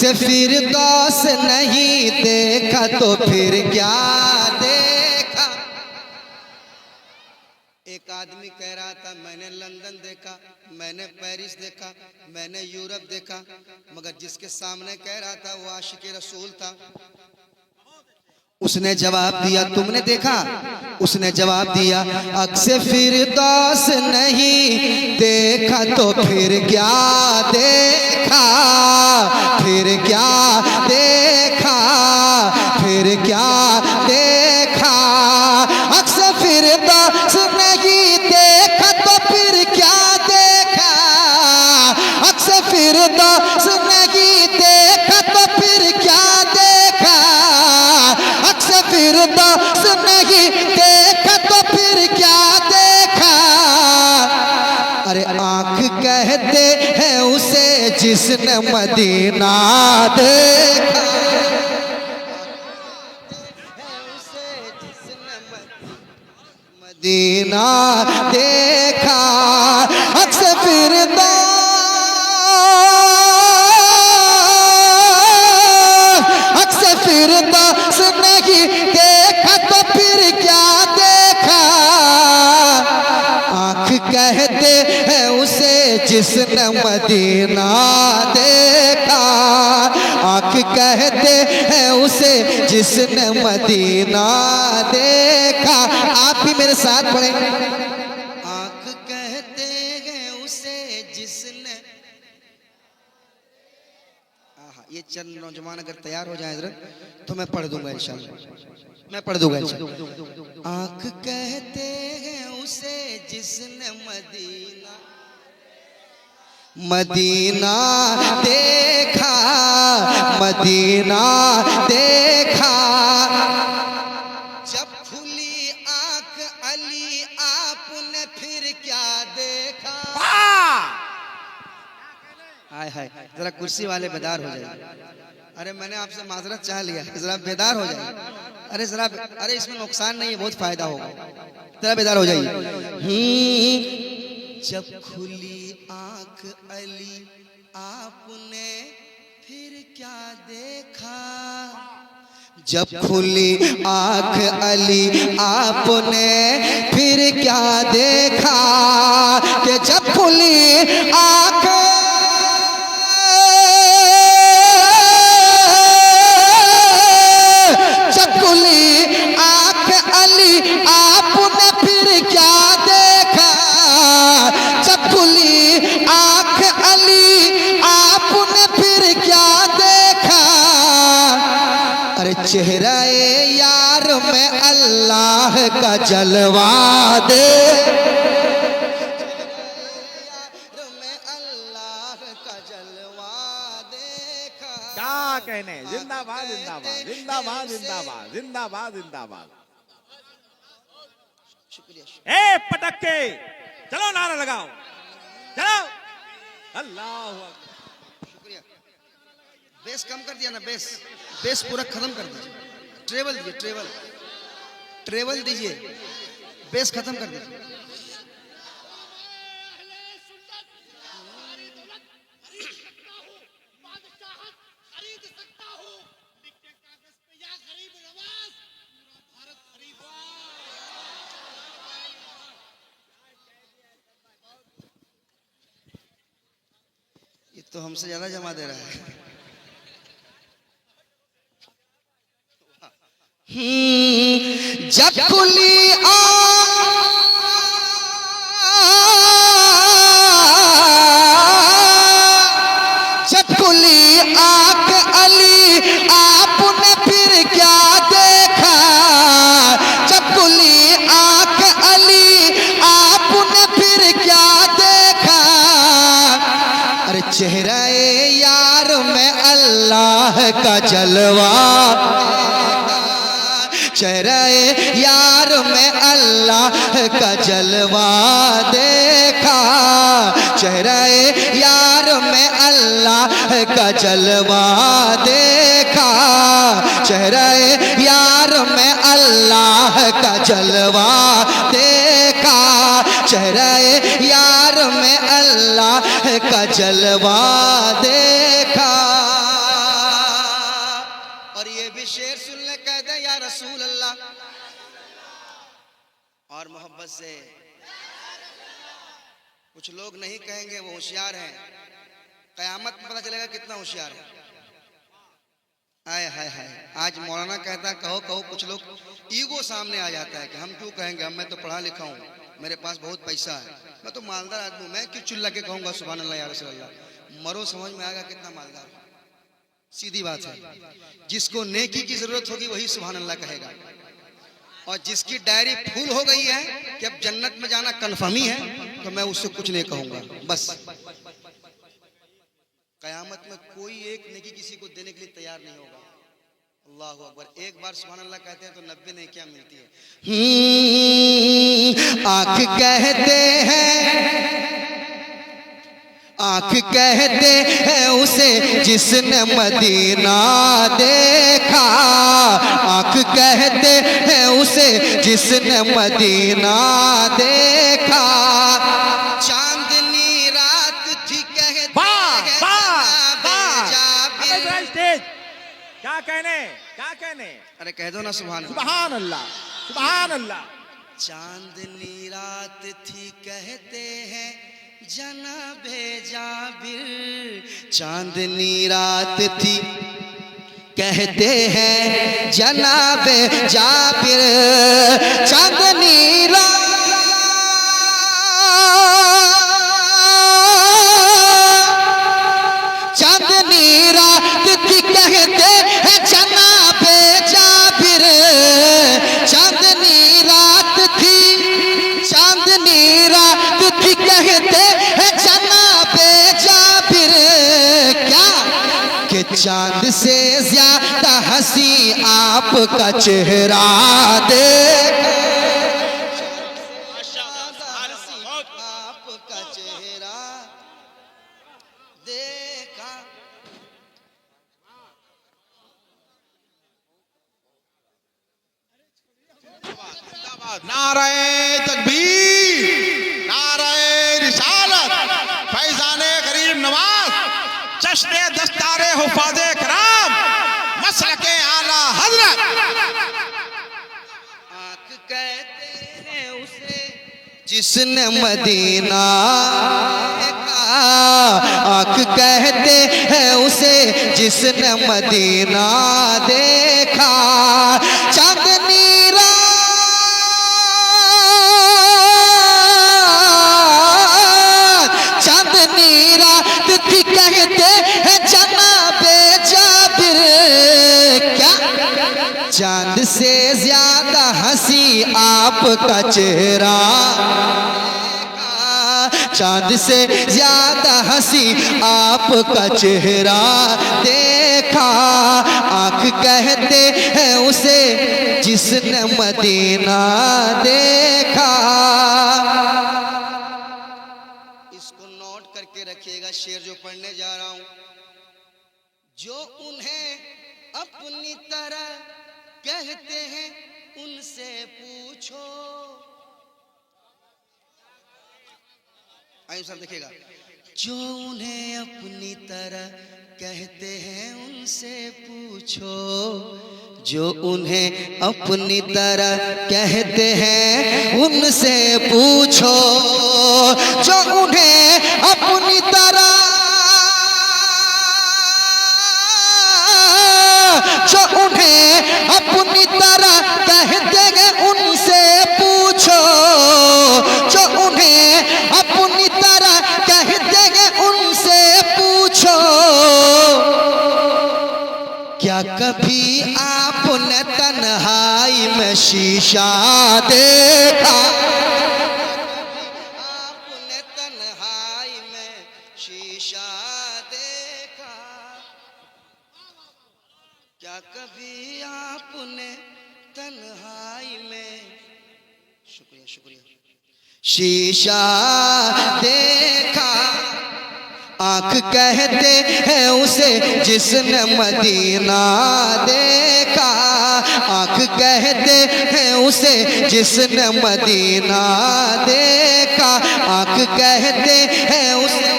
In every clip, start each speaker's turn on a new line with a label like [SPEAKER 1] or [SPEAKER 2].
[SPEAKER 1] अक्स फिरदौस नहीं देखा तो फिर क्या देखा। एक आदमी कह रहा था मैंने लंदन देखा, मैंने पेरिस देखा, मैंने यूरोप देखा, मगर जिसके सामने कह रहा था वो आशिक रसूल था। उसने जवाब दिया तुमने देखा? उसने जवाब दिया अक्स फिरदौस नहीं देखा तो फिर क्या देखा, फिर क्या देखा, फिर क्या देखा। अक्स फिरदौस नहीं देखा तो फिर क्या देखा, अक्स फिरदौस नहीं देखा तो फिर क्या देखा, अक्स फिरदौस नहीं देखा तो फिर क्या देखा। अरे आंख कहते हैं उसे जिसने मदीना देखा, मदीना देखा। अक्स फिरदौस, अक्स फिरदौस नहीं देखा तो फिर क्या देखा। आँख कहते हैं उसे जिसने मदीना देखा, आँख कहते हैं उसे जिसने मदीना देखा। आप भी मेरे साथ पढ़ें। आँख कहते हैं उसे जिसने, ये चंद नौजवान अगर तैयार हो जाए हजरत तो मैं पढ़ दूंगा इंशाल्लाह, मैं पढ़ दूंगा इंशाल्लाह। आँख कहते हैं उसे जिसने मदीना, मदीना देखा, मदीना देखा। जब खुली आँख अली आपने फिर क्या देखा। हाय हाय, जरा कुर्सी वाले बेदार हो जाए। अरे मैंने आपसे माजरत चाह लिया, जरा बेदार हो जाए। अरे जरा, अरे इसमें नुकसान नहीं है, बहुत फायदा होगा, जरा बेदार हो जाइए। जब खुली आंख अली आपने फिर क्या देखा, जब खुली आंख अली आपने फिर क्या देखा। कि जब खुली आंख, जब खुली आंख अली आपने फिर क्या देखा, जब खुली आंख अली आपने फिर क्या देखा। अरे चेहरा-ए यार में अल्लाह का जलवा दे,
[SPEAKER 2] क्या कहने। जिंदाबाद जिंदाबाद जिंदाबाद जिंदाबाद जिंदाबाद जिंदाबाद।
[SPEAKER 1] शुक्रिया।
[SPEAKER 2] ए पटक्के चलो, नारा लगाओ, चलो। अल्लाह
[SPEAKER 1] शुक्रिया। बेस कम कर दिया ना, बेस, बेस पूरा खत्म कर दीजिए। ट्रेवल दीजिए, ट्रेवल, ट्रेवल दीजिए, बेस खत्म कर दीजिए। ये तो हमसे ज्यादा जमा दे रहा है। जब खुली जब खुली आंख अली आपने फिर क्या देखा, जब खुली आंख अली आपने फिर क्या देखा। अरे चेहरा-ए यार में अल्लाह का जलवा, चेहरा-ए यार में अल्लाह का जलवा देखा, चेहरा-ए यार में अल्लाह का जलवा देखा, चेहरा-ए यार में अल्लाह का जलवा देखा, चेहरा-ए यार में अल्लाह का जलवा देखा। भी शेर सुन ले, कह दे या रसूल अल्लाह, और मोहब्बत से। कुछ लोग नहीं कहेंगे, वो होशियार हैं, कयामत में पता चलेगा कितना होशियार है। आय हाय हाय, आज मौलाना कहता है कहो कहो, कुछ लोग ईगो सामने आ जाता है कि हम क्यों कहेंगे, मैं तो पढ़ा लिखा हूँ, मेरे पास बहुत पैसा है, मैं तो मालदार आदमी, मैं क्यों चिल्ला के कहूँगा सुभान अल्लाह या रसूल अल्लाह। मरो समझ में आएगा कितना मालदार। सीधी बात है, जिसको नेकी की जरूरत होगी वही सुभान अल्लाह कहेगा, और जिसकी डायरी फुल हो गई है कि अब जन्नत में जाना कन्फर्म ही है, तो मैं उससे कुछ नहीं कहूंगा। बस कयामत में कोई एक नेकी किसी को देने के लिए तैयार नहीं होगा। अल्लाह अकबर, एक बार सुभान अल्लाह कहते हैं तो 90 नहीं क्या मिलती है। आंख कहते हैं, आंख कहते हैं उसे जिसने मदीना देखा, आंख कहते हैं उसे जिसने मदीना देखा। चांदनी रात थी कहते हैं
[SPEAKER 2] क्या कहने, क्या कहने,
[SPEAKER 1] अरे कह दो ना सुभान
[SPEAKER 2] सुभान अल्लाह, सुभान अल्लाह।
[SPEAKER 1] चांदनी रात थी कहते हैं जनाबे जाबिर, चांदनी रात थी कहते हैं जनाबे जाबिर, चांदनी रात, चांदनी रात थी कहते हैं जनाबे जाबिर, चांदनी रात थी, चांदनी रात थी कहते हैं जनाबे जाबिर। क्या कि चांद से ज्यादा हंसी आपका चेहरा देखा, आपका चेहरा देखा।
[SPEAKER 3] नारे तकबीर, नारे रिसालत, फैजाने गरीब नवाज, चश्मे दस्तारे हुफाज़े कराम, मसलके आला हज़रत।
[SPEAKER 1] आंख कहते हैं उसे जिसने मदीना देखा, आंख कहते हैं उसे जिसने मदीना देखा। चांदनी चांदनी रात थी कहते हैं जनाबे जाबिर। क्या चांद से ज्यादा हंसी आपका चेहरा, चांद से ज्यादा हंसी आपका चेहरा देखा। आंख कहते हैं उसे जिसने मदीना देखा। रखिएगा, शेर जो पढ़ने जा रहा हूं, जो उन्हें अपनी तरह कहते हैं उनसे पूछो। आइए सब देखिएगा, जो उन्हें अपनी तरह कहते हैं उनसे पूछो, जो उन्हें अपनी तरह कहते हैं उनसे पूछो, जो उन्हें अपनी तरह, जो उन्हें अपनी तरह कहते हैं उनसे पूछो, जो उन्हें अपनी तरह कहते हैं उनसे पूछो। क्या कभी आपने तन्हाई में शीशा देखा, आपने तन्हाई में शीशा देखा, क्या कभी आपने तन्हाई में, शुक्रिया शुक्रिया, शीशा देखा। आंख कहते हैं उसे जिसने मदीना देखा, आंख कहते हैं उसे जिसने मदीना देखा, आंख कहते हैं उसे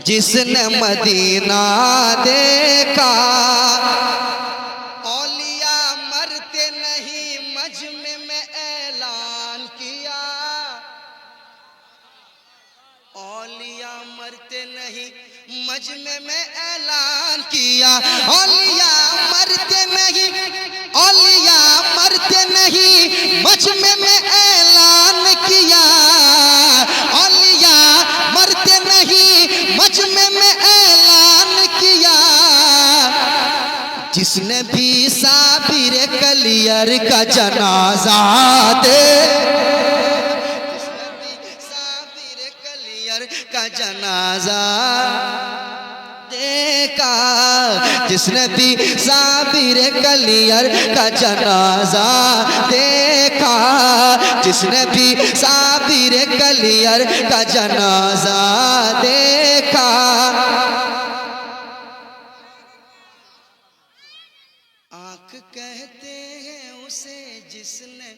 [SPEAKER 1] जिसने मदीना देखा। मजमे में ऐलान किया, औलिया मरते नहीं, औलिया मरते नहीं, मजमे में ऐलान किया, औलिया मरते नहीं, मजमे में ऐलान किया। जिसने भी साबिर कलियर का जनाजा दे, जिसने भी साबिर कलियर का जनाजा देखा, जिसने भी साबिर कलियर का जनाजा देखा, जिसने भी साबिर कलियर का जनाजा देखा। आंख कहते हैं उसे जिसने,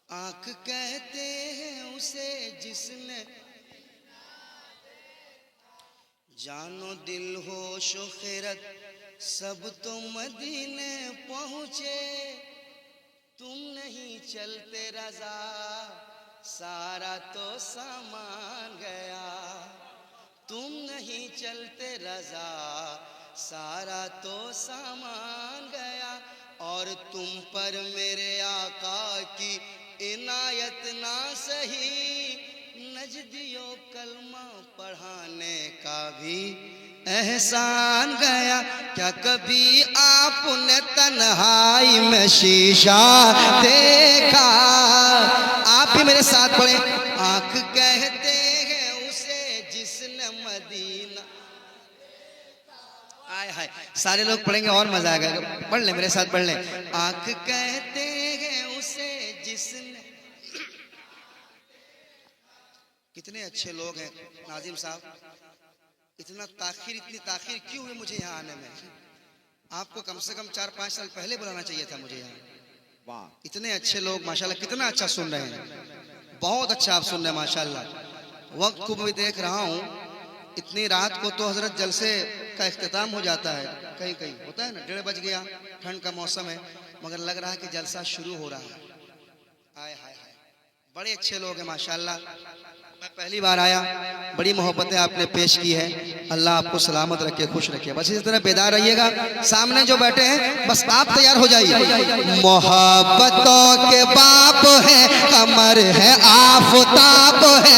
[SPEAKER 1] आंख कहते हैं उसे जिसने, जानो दिल होश व खैरत सब तो मदीने पहुँचे, तुम नहीं चलते रजा सारा तो सामान गया, तुम नहीं चलते रजा सारा तो सामान गया। और तुम पर मेरे आका की इनायत ना सही, नजदियो कलमा पढ़ाने का भी एहसान गया। क्या कभी आपने तन्हाई में शीशा देखा? आप भी मेरे साथ पढ़े। आंख कहते हैं उसे जिसने मदीना, आय हाय सारे लोग पढ़ेंगे और मजा आएगा। पढ़ ले मेरे साथ, पढ़ ले। आंख कहते हैं उसे जिसने, कितने अच्छे लोग हैं नाजिम साहब, इतना ताखिर, इतनी ताखिर क्यों हुई मुझे यहाँ आने में? आपको कम से कम 4-5 साल पहले बुलाना चाहिए था मुझे यहाँ।
[SPEAKER 2] वाह,
[SPEAKER 1] इतने अच्छे लोग माशाल्लाह, कितना अच्छा सुन रहे हैं, बहुत अच्छा आप सुन रहे हैं माशाल्लाह। वक्त को भी देख रहा हूँ, इतनी रात को तो हजरत जलसे का इख्तिताम हो जाता है, कहीं कहीं होता है ना, 1:30 बज गया, ठंड का मौसम है, मगर लग रहा है कि जलसा शुरू हो रहा है। आय हाय हाय, बड़े अच्छे लोग हैं माशाल्लाह। मैं पहली बार आया, बड़ी मोहब्बतें आपने पेश की है। अल्लाह आपको सलामत रखे, खुश रखे। बस इसी तरह बेदार रहिएगा। सामने जो बैठे हैं बस आप तैयार हो जाइए। मोहब्बतों के बाप है, कमर है आफताब है।